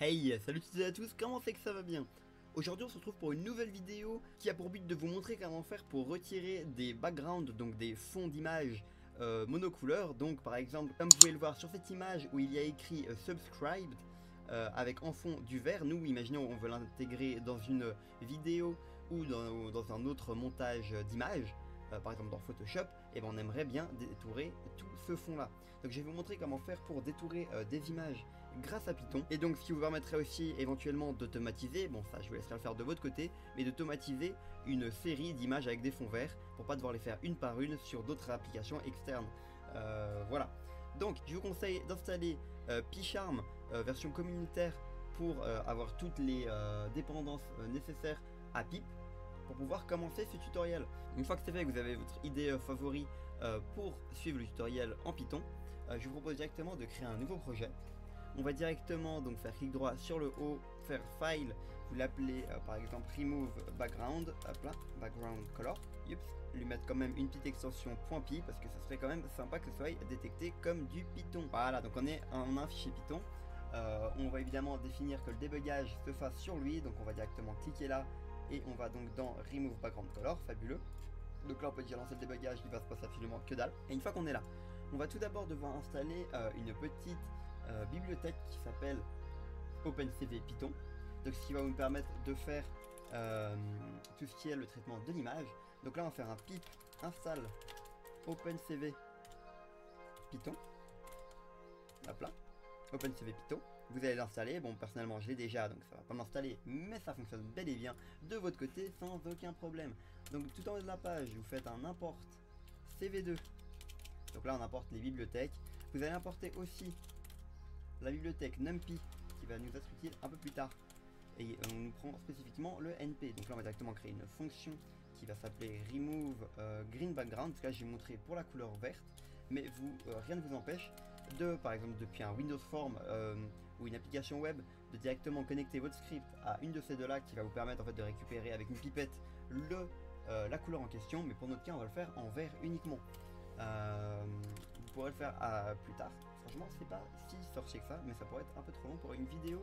Hey, salut toutes et à tous, comment c'est que ça va bien? Aujourd'hui on se retrouve pour une nouvelle vidéo qui a pour but de vous montrer comment faire pour retirer des backgrounds, donc des fonds d'image monocouleurs. Donc par exemple, comme vous pouvez le voir sur cette image où il y a écrit subscribed avec en fond du vert. Nous imaginons on veut l'intégrer dans une vidéo ou dans un autre montage d'image. Par exemple dans Photoshop, et ben on aimerait bien détourer tout ce fond là. Donc je vais vous montrer comment faire pour détourer des images grâce à Python, et donc ce qui vous permettrait aussi éventuellement d'automatiser, bon ça je vous laisserai le faire de votre côté, mais d'automatiser une série d'images avec des fonds verts pour pas devoir les faire une par une sur d'autres applications externes. Voilà. Donc je vous conseille d'installer PyCharm version communautaire pour avoir toutes les dépendances nécessaires à Pip pour pouvoir commencer ce tutoriel. Une fois que c'est fait, que vous avez votre idée favori pour suivre le tutoriel en Python, je vous propose directement de créer un nouveau projet. On va directement donc faire clic droit sur le haut, faire File, vous l'appelez par exemple Remove Background, hop là, Background Color, yups, lui mettre quand même une petite extension .py parce que ça serait quand même sympa que ce soit détecté comme du Python. Voilà, donc on a un fichier Python. On va évidemment définir que le débugage se fasse sur lui, donc on va directement cliquer là et on va donc dans Remove Background Color, fabuleux. Donc là on peut déjà lancer le débugage, il va se passer absolument que dalle. Et une fois qu'on est là, on va tout d'abord devoir installer une petite bibliothèque qui s'appelle OpenCV Python. Donc ce qui va nous permettre de faire tout ce qui est le traitement de l'image. Donc là on va faire un pip install OpenCV Python. Hop là, OpenCV Python. Vous allez l'installer, bon personnellement je l'ai déjà donc ça va pas m'installer, mais ça fonctionne bel et bien de votre côté sans aucun problème. Donc tout en haut de la page vous faites un import CV2, donc là on importe les bibliothèques. Vous allez importer aussi la bibliothèque NumPy qui va nous être utile un peu plus tard, et on nous prend spécifiquement le NP. Donc là on va directement créer une fonction qui va s'appeler remove green background, parce que là j'ai montré pour la couleur verte, mais rien ne vous empêche de, par exemple depuis un Windows Form ou une application web, de directement connecter votre script à une de ces deux là qui va vous permettre en fait de récupérer avec une pipette la couleur en question, mais pour notre cas on va le faire en vert uniquement. Vous pourrez le faire plus tard. Franchement c'est pas si sorcier que ça, mais ça pourrait être un peu trop long pour une vidéo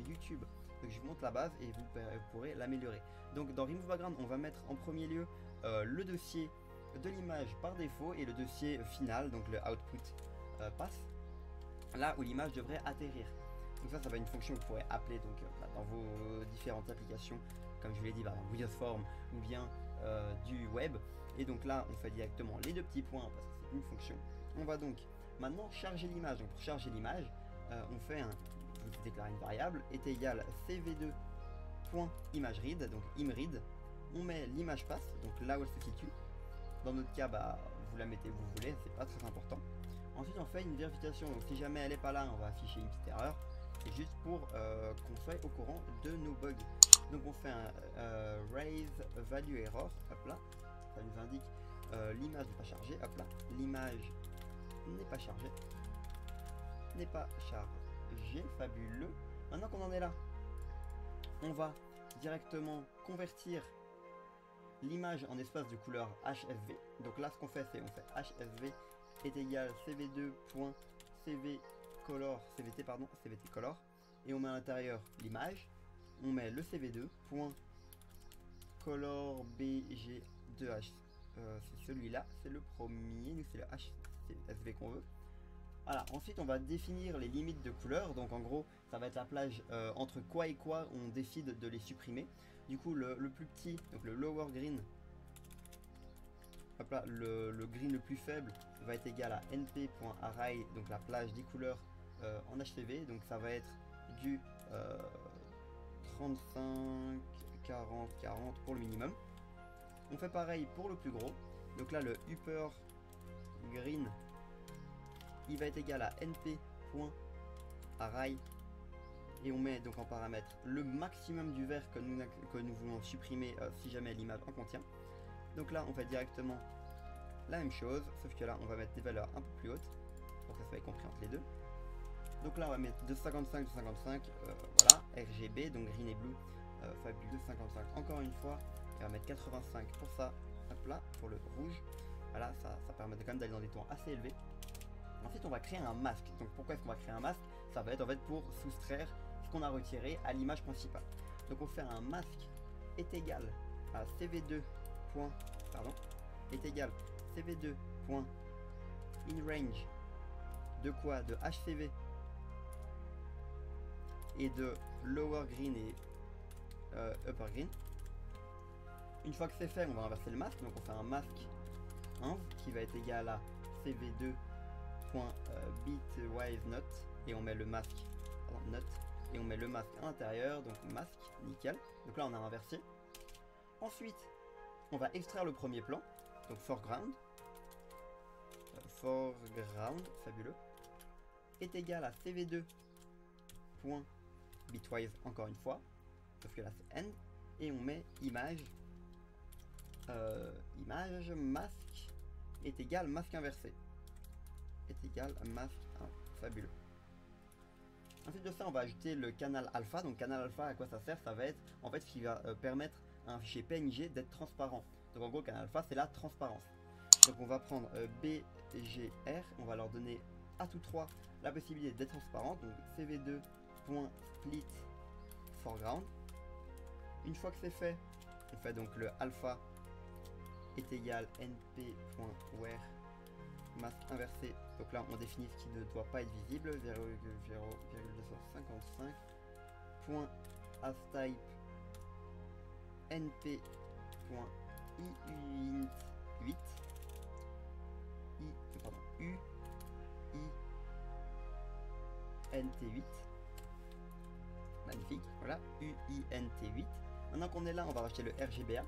YouTube. Donc je vous montre la base et vous pourrez l'améliorer. Donc dans Remove Background on va mettre en premier lieu le dossier de l'image par défaut et le dossier final, donc le output path, là où l'image devrait atterrir. Donc ça va être une fonction que vous pourrez appeler donc dans vos différentes applications, comme je vous l'ai dit, dans Windows Form ou bien du web. Et donc là on fait directement les deux petits points parce que c'est une fonction. On va donc maintenant charger l'image. Donc pour charger l'image on fait vous déclarez une variable est égale cv2.imageRead, donc imread. On met l'image path, donc là où elle se situe. Dans notre cas vous la mettez où vous voulez, c'est pas très important. Ensuite on fait une vérification, donc si jamais elle n'est pas là on va afficher une petite erreur. C'est juste pour qu'on soit au courant de nos bugs. Donc on fait un raise value error, hop là, ça nous indique l'image n'est pas chargée, hop là, l'image n'est pas chargée, fabuleux. Maintenant qu'on en est là, on va directement convertir l'image en espace de couleur HFV. Donc là ce qu'on fait c'est on fait HFV est égal cv2.cvt color, et on met à l'intérieur l'image, on met le cv2.color bg2h, c'est celui-là, c'est le premier, nous c'est le HFV qu'on veut. Voilà, ensuite on va définir les limites de couleur, donc en gros ça va être la plage entre quoi et quoi on décide de les supprimer. Du coup le plus petit, donc le lower green, hop là, le green le plus faible va être égal à np.array, donc la plage des couleurs en HCV, donc ça va être du 35, 40, 40 pour le minimum. On fait pareil pour le plus gros, donc là le upper green il va être égal à np.array, et on met donc en paramètre le maximum du vert que nous voulons supprimer si jamais l'image en contient. Donc là on fait directement la même chose, sauf que là on va mettre des valeurs un peu plus hautes pour que ça soit compris entre les deux. Donc là on va mettre de 55 voilà, RGB, donc green et blue, fabuleux, 55 encore une fois, et on va mettre 85 pour ça, hop là, pour le rouge. Voilà, ça permet quand même d'aller dans des tons assez élevés. Ensuite on va créer un masque. Donc pourquoi est-ce qu'on va créer un masque? Ça va être en fait pour soustraire ce qu'on a retiré à l'image principale. Donc on fait un masque est égal à cv2 est égal cv2 in range de quoi, de hcv et de lower green et upper green. Une fois que c'est fait, on va inverser le masque, donc on fait un masque inv qui va être égal à cv2.bitwise not et on met le masque not et on met le masque à l'intérieur, donc masque, nickel. Donc là on a inversé. Ensuite on va extraire le premier plan, donc foreground, fabuleux, est égal à cv2.bitwise encore une fois, sauf que là c'est end, et on met image masque est égal masque inversé est égal masque 1, fabuleux. Ensuite de ça on va ajouter le canal alpha. Donc canal alpha, à quoi ça sert? Ça va être en fait ce qui va permettre à un fichier PNG d'être transparent. Donc en gros canal alpha c'est la transparence. Donc on va prendre BGR, on va leur donner à tous trois la possibilité d'être transparente, donc cv2.split foreground. Une fois que c'est fait, on fait donc le alpha est égal np.where masque inversé. Donc là on définit ce qui ne doit pas être visible, 0,255.astype np.iuint8 uint8, magnifique, voilà, uint8. Maintenant qu'on est là, on va rajouter le RGBA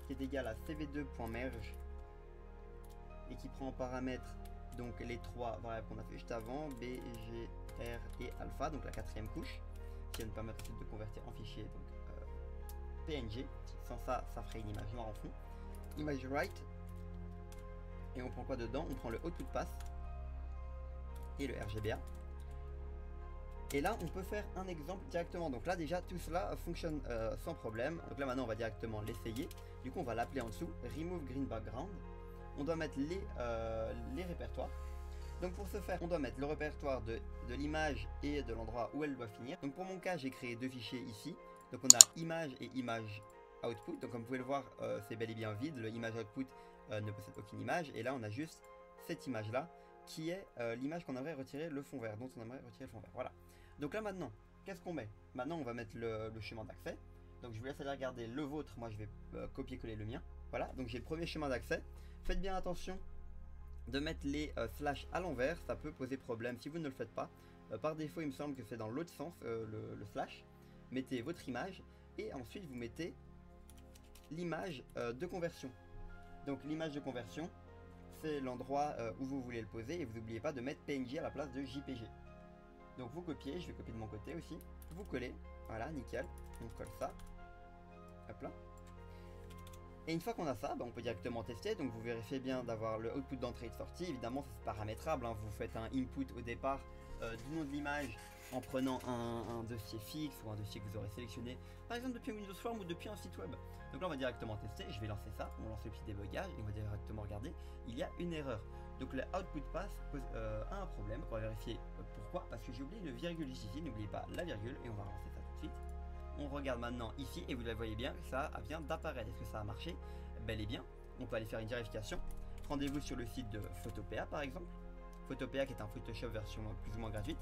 qui est égal à cv2.merge et qui prend en paramètre donc les trois variables qu'on a fait juste avant, B, G, R et alpha, donc la quatrième couche, qui va nous permettre ensuite de convertir en fichier donc PNG. Sans ça, ça ferait une image noire en fond. Image write, et on prend quoi dedans? On prend le output path et le RGBA. Et là, on peut faire un exemple directement. Donc là, déjà, tout cela fonctionne sans problème. Donc là, maintenant, on va directement l'essayer. Du coup, on va l'appeler en dessous, remove green background. On doit mettre les répertoires. Donc pour ce faire, on doit mettre le répertoire de l'image et de l'endroit où elle doit finir. Donc pour mon cas, j'ai créé deux fichiers ici. Donc on a image et image output. Donc comme vous pouvez le voir, c'est bel et bien vide. Le image output ne possède aucune image. Et là, on a juste cette image-là qui est l'image qu'on aimerait retirer le fond vert. Donc on aimerait retirer le fond vert. Voilà. Donc là maintenant, qu'est-ce qu'on met? Maintenant, on va mettre le chemin d'accès. Donc je vous laisse aller regarder le vôtre. Moi, je vais copier-coller le mien. Voilà. Donc j'ai le premier chemin d'accès. Faites bien attention de mettre les slash à l'envers, ça peut poser problème si vous ne le faites pas. Par défaut, il me semble que c'est dans l'autre sens, le slash. Mettez votre image et ensuite vous mettez l'image de conversion. Donc l'image de conversion, c'est l'endroit où vous voulez le poser et vous n'oubliez pas de mettre PNG à la place de JPG. Donc vous copiez, je vais copier de mon côté aussi, vous collez, voilà, nickel, on colle ça, hop là. Et une fois qu'on a ça, on peut directement tester. Donc vous vérifiez bien d'avoir le output d'entrée et de sortie. Évidemment, c'est paramétrable, hein. Vous faites un input au départ du nom de l'image en prenant un dossier fixe ou un dossier que vous aurez sélectionné, par exemple depuis Windows Form ou depuis un site web. Donc là, on va directement tester. Je vais lancer ça. On lance le petit débogage et on va directement regarder. Il y a une erreur. Donc le output path a un problème. On va vérifier pourquoi. Parce que j'ai oublié une virgule ici. N'oubliez pas la virgule et on va relancer ça tout de suite. On regarde maintenant ici et vous la voyez bien, ça vient d'apparaître. Est-ce que ça a marché? Bel et bien. On peut aller faire une vérification. Rendez-vous sur le site de Photopea par exemple. Photopea qui est un Photoshop version plus ou moins gratuite.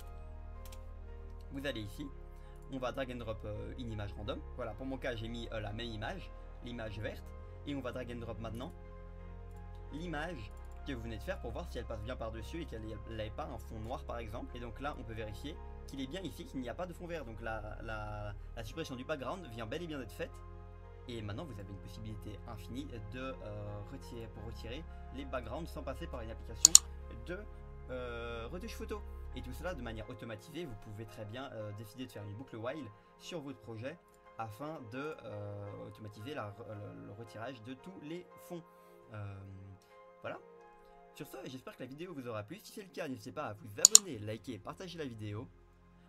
Vous allez ici. On va drag and drop une image random. Voilà, pour mon cas j'ai mis la même image, l'image verte. Et on va drag and drop maintenant l'image que vous venez de faire pour voir si elle passe bien par-dessus et qu'elle n'ait pas un fond noir par exemple. Et donc là on peut vérifier qu'il est bien ici, qu'il n'y a pas de fond vert. Donc la suppression du background vient bel et bien d'être faite. Et maintenant vous avez une possibilité infinie de retirer les backgrounds sans passer par une application de retouche photo. Et tout cela de manière automatisée. Vous pouvez très bien décider de faire une boucle while sur votre projet afin de automatiser le retirage de tous les fonds. Voilà. Sur ce, j'espère que la vidéo vous aura plu. Si c'est le cas, n'hésitez pas à vous abonner, liker, partager la vidéo.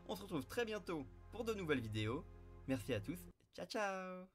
On se retrouve très bientôt pour de nouvelles vidéos. Merci à tous. Ciao ciao.